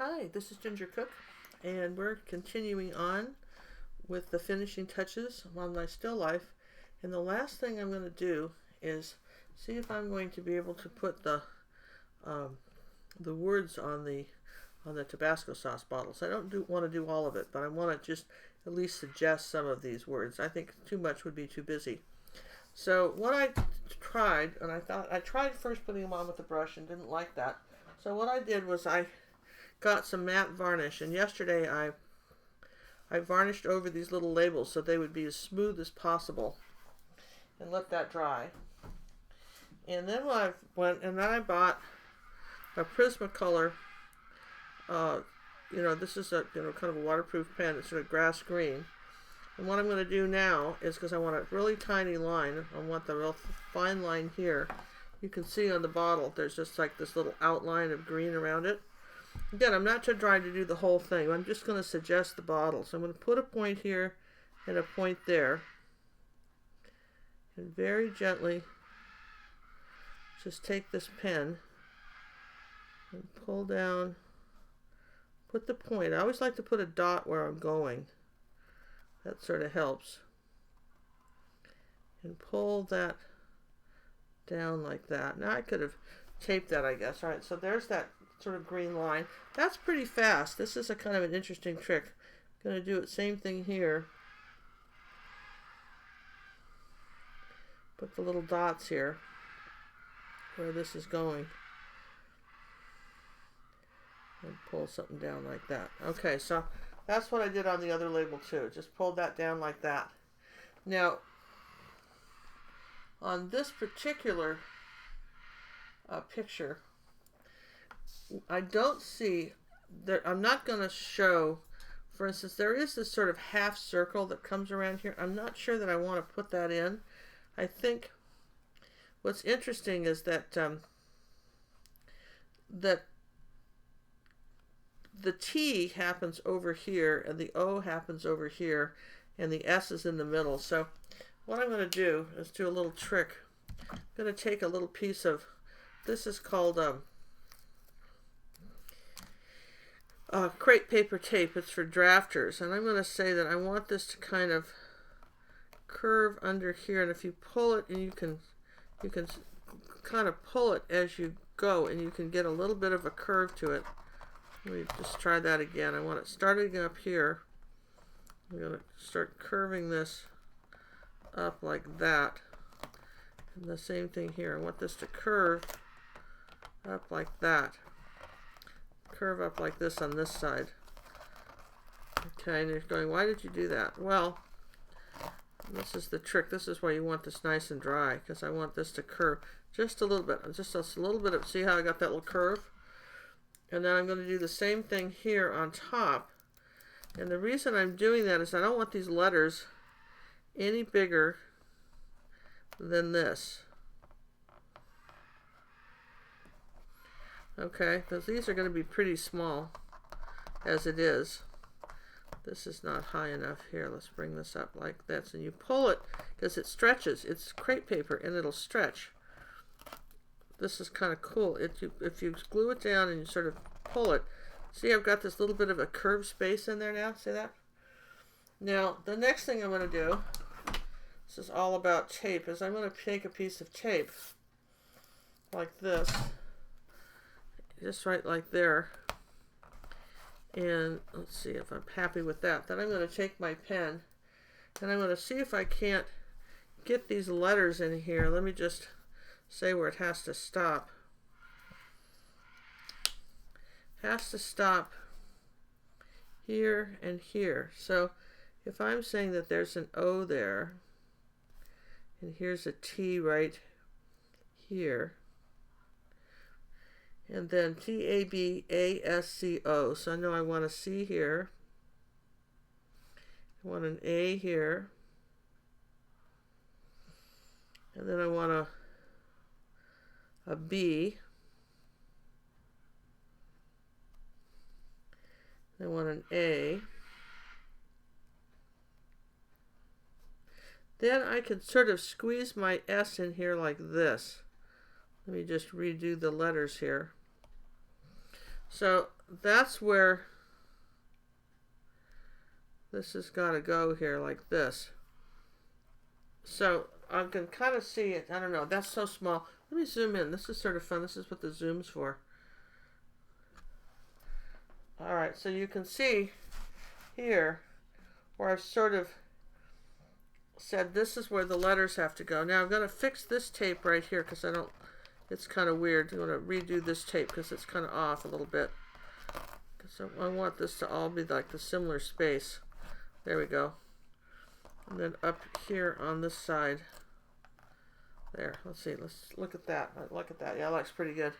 Hi, this is Ginger Cook, and we're continuing on with the finishing touches on my still life. And the last thing I'm going to do is see if I'm going to be able to put the words on the Tabasco sauce bottles. I don't want to do all of it, but I want to just at least suggest some of these words. I think too much would be too busy. So what I tried, and I tried first putting them on with the brush and didn't like that. So what I did was I got some matte varnish, and yesterday I varnished over these little labels so they would be as smooth as possible and let that dry. And then I bought a Prismacolor. This is a kind of a waterproof pen. It's sort of grass green. And what I'm going to do now is, because I want a really tiny line, I want the real fine line here. You can see on the bottle there's just like this little outline of green around it. Again, I'm not trying to do the whole thing. I'm just going to suggest the bottle. So I'm going to put a point here and a point there. And very gently just take this pen and pull down, put the point. I always like to put a dot where I'm going. That sort of helps. And pull that down like that. Now I could have taped that, I guess. All right, so there's that sort of green line. That's pretty fast. This is a kind of an interesting trick. I'm going to do it same thing here. Put the little dots here where this is going. And pull something down like that. Okay, so that's what I did on the other label too. Just pulled that down like that. Now, on this particular picture, I don't see there. I'm not going to show, for instance, there is this sort of half circle that comes around here. I'm not sure that I want to put that in. I think what's interesting is that that the T happens over here and the O happens over here and the S is in the middle. So what I'm going to do is do a little trick. I'm going to take a little piece of, this is called crepe paper tape. It's for drafters, and I'm going to say that I want this to kind of curve under here, and if you pull it, and you can kind of pull it as you go, and you can get a little bit of a curve to it. Let me just try that again. I want it starting up here. I'm going to start curving this up like that, and the same thing here. I want this to curve up like that. Curve up like this on this side. Okay, and you're going, why did you do that? Well, this is the trick. This is why you want this nice and dry, because I want this to curve just a little bit. Just a little bit of, see how I got that little curve? And then I'm going to do the same thing here on top. And the reason I'm doing that is I don't want these letters any bigger than this. Okay, because these are going to be pretty small as it is. This is not high enough. Here, let's bring this up like this. And you pull it because it stretches. It's crepe paper and it'll stretch. This is kind of cool. If you glue it down and you sort of pull it, see I've got this little bit of a curved space in there now. See that? Now, the next thing I'm going to do, this is all about tape, is I'm going to take a piece of tape like this. Just right like there. And let's see if I'm happy with that. Then I'm going to take my pen and I'm going to see if I can't get these letters in here. Let me just say where it has to stop. Has to stop here and here. So if I'm saying that there's an O there and here's a T right here, and then Tabasco. So I know I want a C here. I want an A here. And then I want a B. I want an A. Then I can sort of squeeze my S in here like this. Let me just redo the letters here. So that's where this has got to go here like this. So I can kind of see it. I don't know. That's so small. Let me zoom in. This is sort of fun. This is what the zoom's for. All right, so you can see here where I've sort of said this is where the letters have to go. Now I'm going to fix this tape right here because I don't, it's kind of weird. I'm going to redo this tape because it's kind of off a little bit. So I want this to all be like the similar space. There we go. And then up here on this side. There, let's see, let's look at that. Look at that. Yeah, that looks pretty good.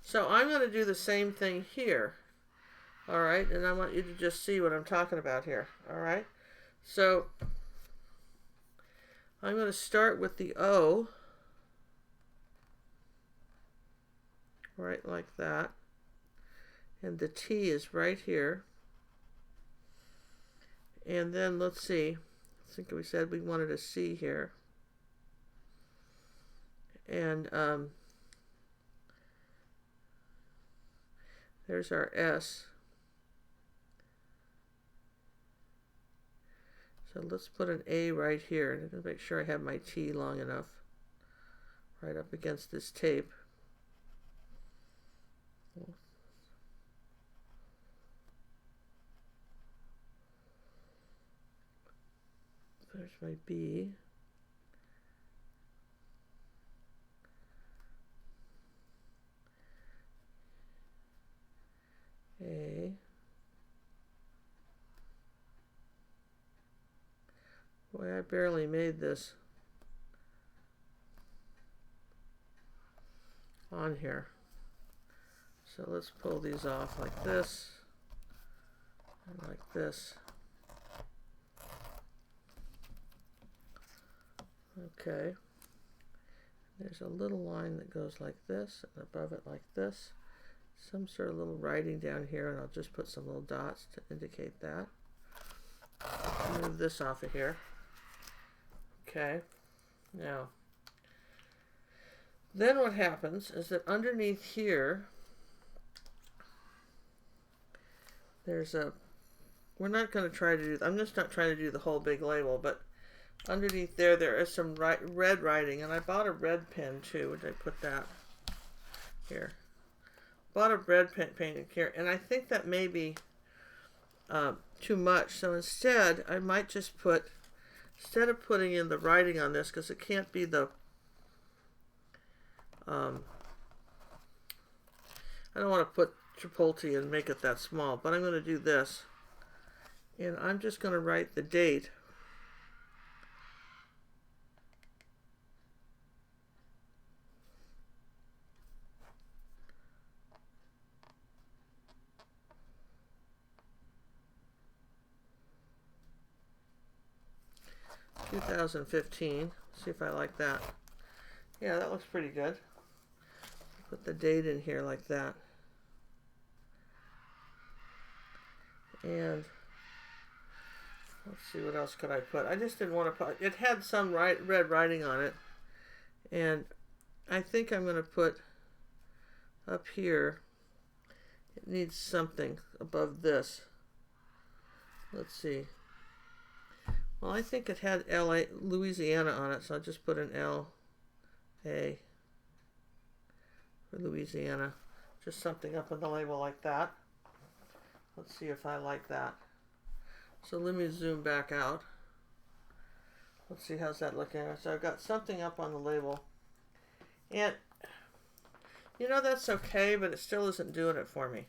So I'm going to do the same thing here. All right, and I want you to just see what I'm talking about here. All right, so I'm going to start with the O, right like that, and the T is right here. And then let's see, I think we said we wanted a C here. And there's our S. So let's put an A right here. I'm going to make sure I have my T long enough. Right up against this tape. There's my B. A. Boy, I barely made this on here. So let's pull these off like this and like this. Okay. There's a little line that goes like this and above it like this. Some sort of little writing down here, and I'll just put some little dots to indicate that. Move this off of here. Okay, now, then what happens is that underneath here, there's a, we're not going to try to do, I'm just not trying to do the whole big label, but underneath there, there is some red writing, and I bought a red pen too. Would I put that here? Bought a red pen painted here, and I think that may be too much, so instead, I might just put, instead of putting in the writing on this, because it can't be the, I don't want to put Chipotle and make it that small, but I'm going to do this. And I'm just going to write the date. (2015). See if I like that. Yeah, that looks pretty good. Put the date in here like that. And let's see, what else could I put? I just didn't want to put, it had some red writing on it. And I think I'm going to put up here, it needs something above this. Let's see. Well, I think it had LA, Louisiana on it, so I'll just put an L-A for Louisiana. Just something up on the label like that. Let's see if I like that. So let me zoom back out. Let's see, how's that looking? So I've got something up on the label. And, you know, that's okay, but it still isn't doing it for me.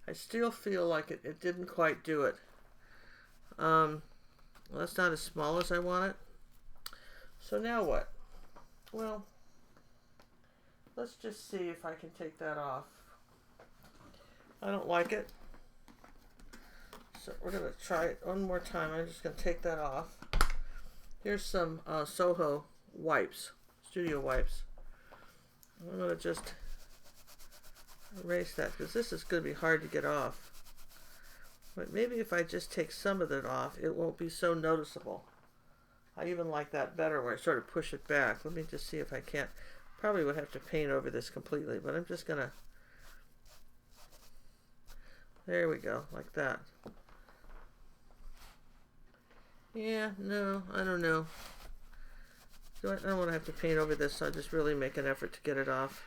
I still feel like it didn't quite do it. Well, that's not as small as I want it. So now what? Well, let's just see if I can take that off. I don't like it. So we're going to try it one more time. I'm just going to take that off. Here's some Soho wipes, studio wipes. I'm going to just erase that because this is going to be hard to get off. But maybe if I just take some of it off, it won't be so noticeable. I even like that better where I sort of push it back. Let me just see if I can't. Probably would have to paint over this completely, but I'm just going to There we go, like that. Yeah, no, I don't know. I don't want to have to paint over this, so I'll just really make an effort to get it off.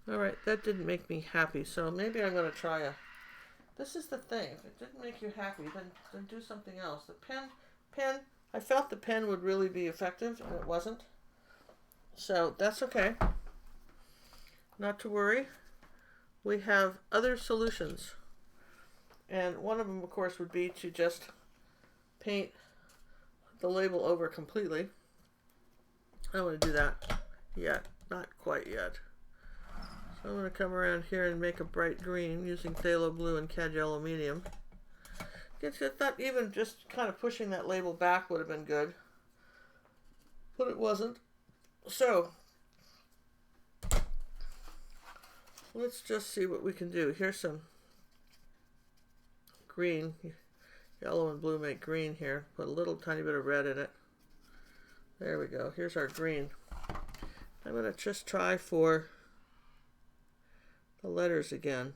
Alright, that didn't make me happy, so maybe I'm going to try a... This is the thing. If it didn't make you happy, then do something else. The pen, I felt the pen would really be effective, and it wasn't. So that's okay. Not to worry. We have other solutions. And one of them, of course, would be to just paint the label over completely. I don't want to do that yet. Not quite yet. So I'm going to come around here and make a bright green using phthalo blue and cad yellow medium. I thought even just kind of pushing that label back would have been good. But it wasn't. So let's just see what we can do. Here's some green. Yellow and blue make green here. Put a little tiny bit of red in it. There we go. Here's our green. I'm going to just try for the letters again.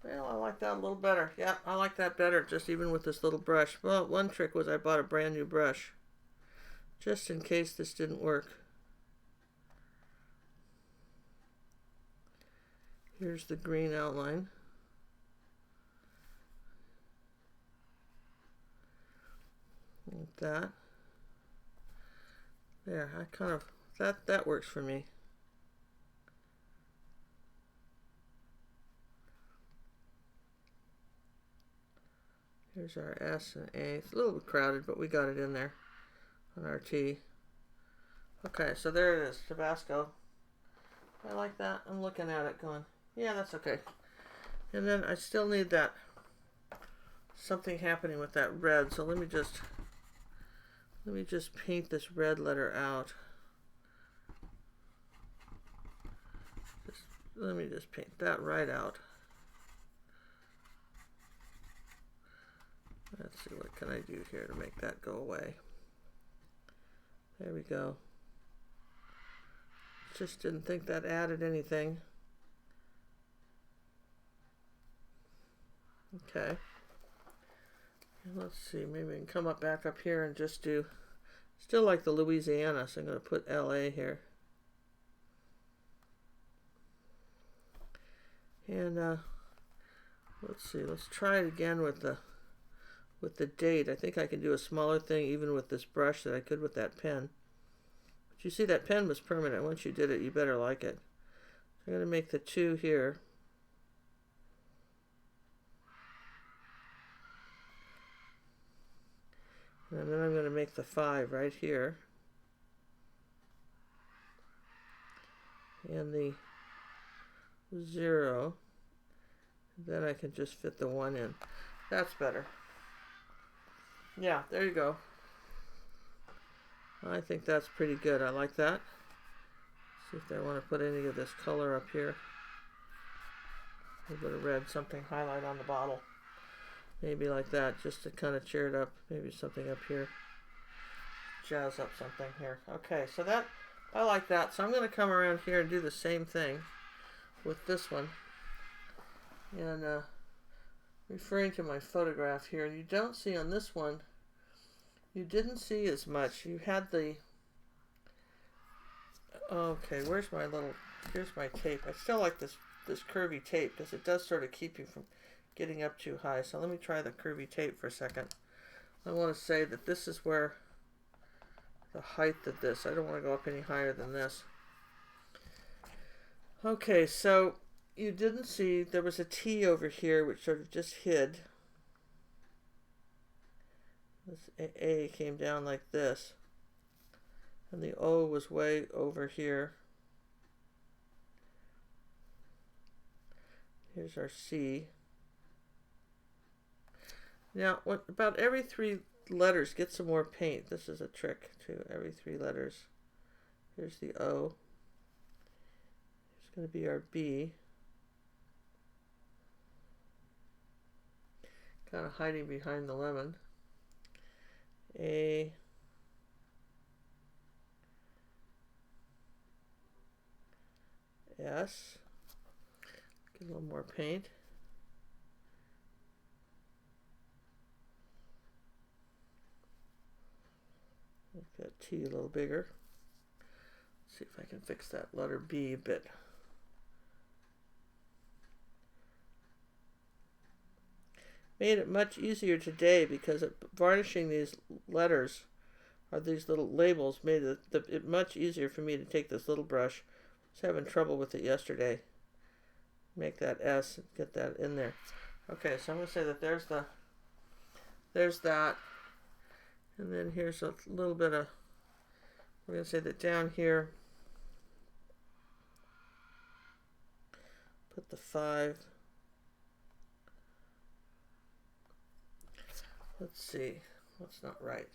Well, I like that a little better. Yeah, I like that better, just even with this little brush. Well, one trick was I bought a brand new brush, just in case this didn't work. Here's the green outline. Like that. There, I kind of, that works for me. Here's our S and A. It's a little bit crowded, but we got it in there on our T. Okay, so there it is, Tabasco. I like that. I'm looking at it going, yeah, that's okay. And then I still need that something happening with that red. So let me just paint this red letter out. Let me just paint that right out. Let's see, what can I do here to make that go away? There we go. Just didn't think that added anything. Okay. And let's see, maybe we can come up back up here and just do, still like the Louisiana, so I'm going to put LA here. And let's see, let's try it again with the date. I think I can do a smaller thing even with this brush that I could with that pen. But you see that pen was permanent. Once you did it, you better like it. So I'm going to make the 2 here. And then I'm going to make the 5 right here. And the 0. Then I can just fit the 1 in. That's better. Yeah, there you go. I think that's pretty good. I like that. See if I want to put any of this color up here. A little bit of red, something highlight on the bottle. Maybe like that, just to kind of cheer it up. Maybe something up here. Jazz up something here. Okay, so that, I like that. So I'm going to come around here and do the same thing with this one. And referring to my photograph here, you don't see on this one, you didn't see as much. You had the, okay, where's my little, here's my tape. I still like this curvy tape because it does sort of keep you from getting up too high. So let me try the curvy tape for a second. I want to say that this is where the height of this, I don't want to go up any higher than this. Okay, so you didn't see, there was a T over here which sort of just hid. This A came down like this. And the O was way over here. Here's our C. Now, about every 3 letters, get some more paint. This is a trick too. Every 3 letters. Here's the O. Here's going to be our B. Kind of hiding behind the lemon. A. S. Get a little more paint. Make that T a little bigger. Let's see if I can fix that letter B a bit. Made it much easier today because varnishing these letters, or these little labels, made it much easier for me to take this little brush. I was having trouble with it yesterday. Make that S and get that in there. Okay, so I'm going to say that there's that. And then here's a little bit of, we're going to say that down here, put the 5. Let's see, what's not right.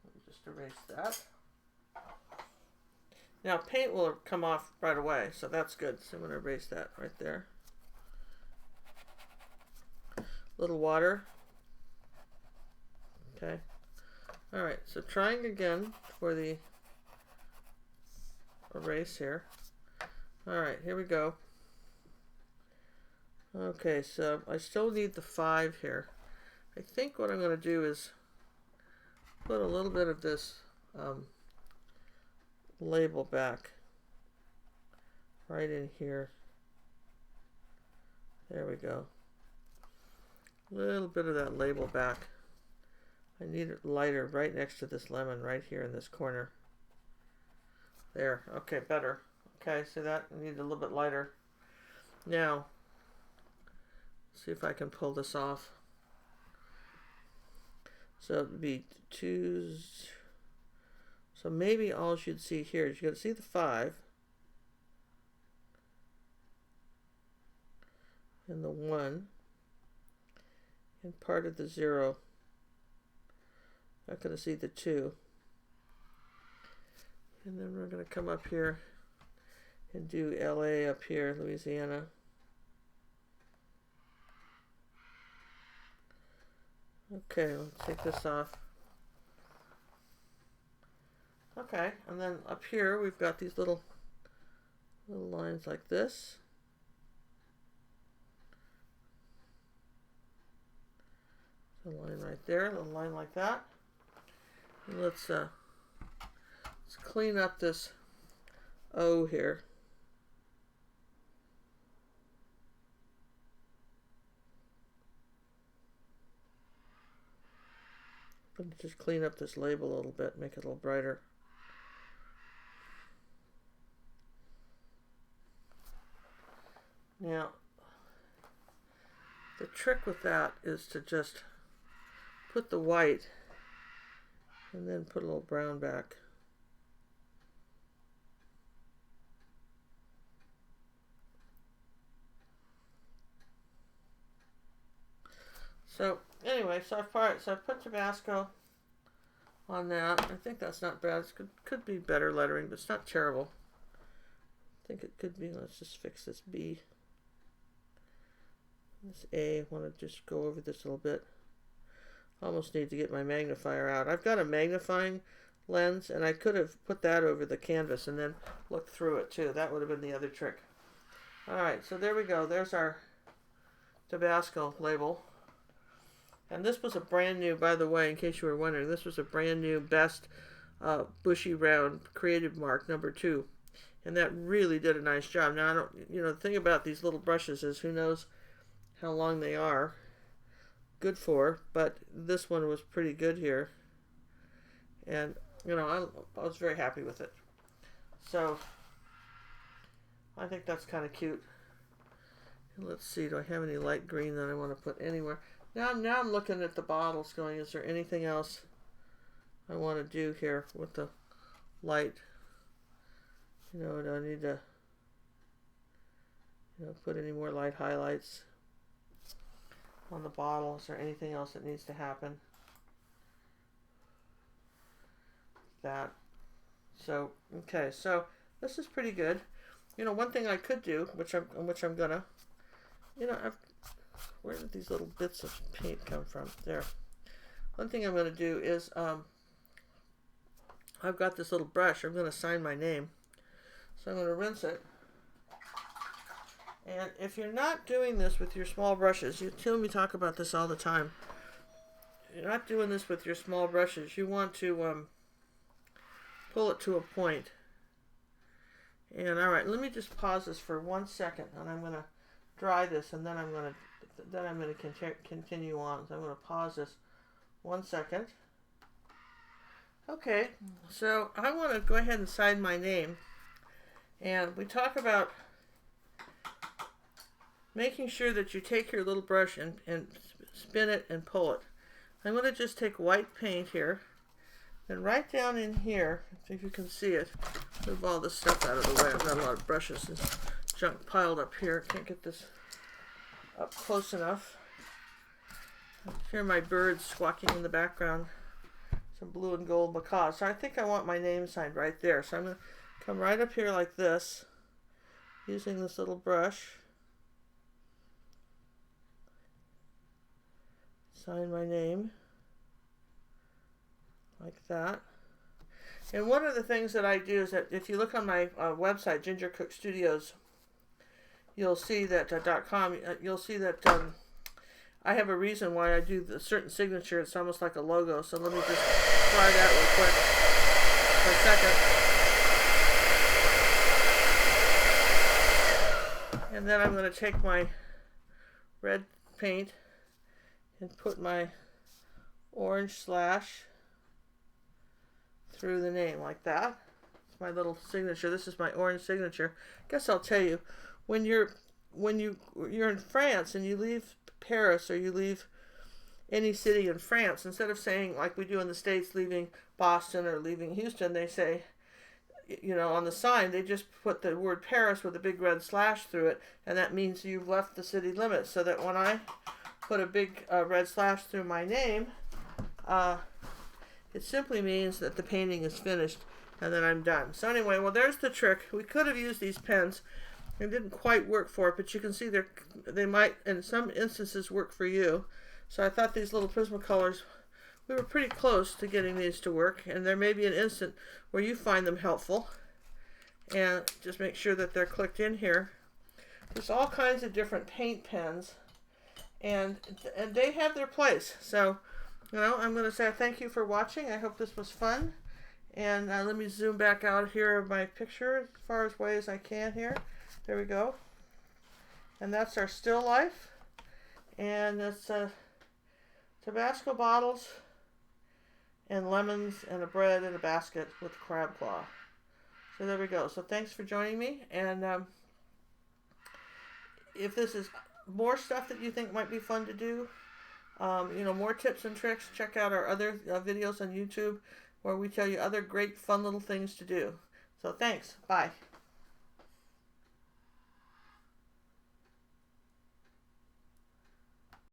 Let me just erase that. Now paint will come off right away, so that's good. So I'm going to erase that right there. Little water. Okay. All right, so trying again for the erase here. All right, here we go. Okay, so I still need the 5 here. I think what I'm going to do is put a little bit of this label back right in here. There we go. A little bit of that label back. I need it lighter right next to this lemon right here in this corner. There. Okay, better. Okay, see that? I need it a little bit lighter. Now, see if I can pull this off. So it would be 2. So maybe all you should see here is you're going to see the 5 and the 1 and part of the 0. Not going to see the 2. And then we're going to come up here and do LA up here, Louisiana. Okay, let's take this off. Okay, and then up here we've got these little lines like this. A line right there, a little line like that. And let's clean up this O here. Just clean up this label a little bit, make it a little brighter. Now, the trick with that is to just put the white and then put a little brown back. So anyway, so I've put Tabasco on that. I think that's not bad. It could be better lettering, but it's not terrible. I think it could be. Let's just fix this B. This A, I want to just go over this a little bit. Almost need to get my magnifier out. I've got a magnifying lens, and I could have put that over the canvas and then looked through it too. That would have been the other trick. Alright, so there we go. There's our Tabasco label. And this was a brand new, by the way, in case you were wondering, this was a brand new best bushy round creative mark #2. And that really did a nice job. Now, I don't, the thing about these little brushes is who knows how long they are good for, but this one was pretty good here. And, I was very happy with it. So, I think that's kind of cute. And let's see, do I have any light green that I want to put anywhere? Now I'm looking at the bottles going, is there anything else I want to do here with the light. You know, I don't need to put any more light highlights on the bottle. Is there anything else that needs to happen? That. So, okay, so this is pretty good. You know, one thing I could do, which I'm gonna, where did these little bits of paint come from? There. One thing I'm gonna do is, I've got this little brush. I'm gonna sign my name. So I'm gonna rinse it. And if you're not doing this with your small brushes, you hear me talk about this all the time. You're not doing this with your small brushes. You want to pull it to a point. And all right, let me just pause this for 1 second, and I'm going to dry this, and then I'm going to continue on. So I'm going to pause this 1 second. Okay, so I want to go ahead and sign my name, and we talk about making sure that you take your little brush and spin it and pull it. I'm going to just take white paint here, and right down in here, if you can see it, move all this stuff out of the way. I've got a lot of brushes and junk piled up here. Can't get this up close enough. I hear my birds squawking in the background. Some blue and gold macaws. So I think I want my name signed right there. So I'm going to come right up here like this, using this little brush. Sign my name like that. And one of the things that I do is that if you look on my website, Ginger Cook Studios, you'll see that .com. You'll see that I have a reason why I do the certain signature. It's almost like a logo. So let me just try that real quick for a second. And then I'm going to take my red paint and put my orange slash through the name like that. It's my little signature. This is my orange signature. Guess I'll tell you, when you're in France and you leave Paris or you leave any city in France, instead of saying like we do in the States, leaving Boston or leaving Houston, they say, on the sign, they just put the word Paris with a big red slash through it, and that means you've left the city limits. So that when I put a big red slash through my name, it simply means that the painting is finished and that I'm done. So anyway, well, there's the trick. We could have used these pens. It didn't quite work for it, but you can see they might, in some instances, work for you. So I thought these little Prismacolors, we were pretty close to getting these to work, and there may be an instant where you find them helpful. And just make sure that they're clicked in here. There's all kinds of different paint pens, and they have their place. So, I'm going to say thank you for watching. I hope this was fun. And let me zoom back out here of my picture as far away as I can here. There we go. And that's our still life. And it's Tabasco bottles and lemons and a bread in a basket with crab claw. So there we go. So thanks for joining me. And if this is more stuff that you think might be fun to do, more tips and tricks, check out our other videos on YouTube where we tell you other great fun little things to do. So thanks. Bye.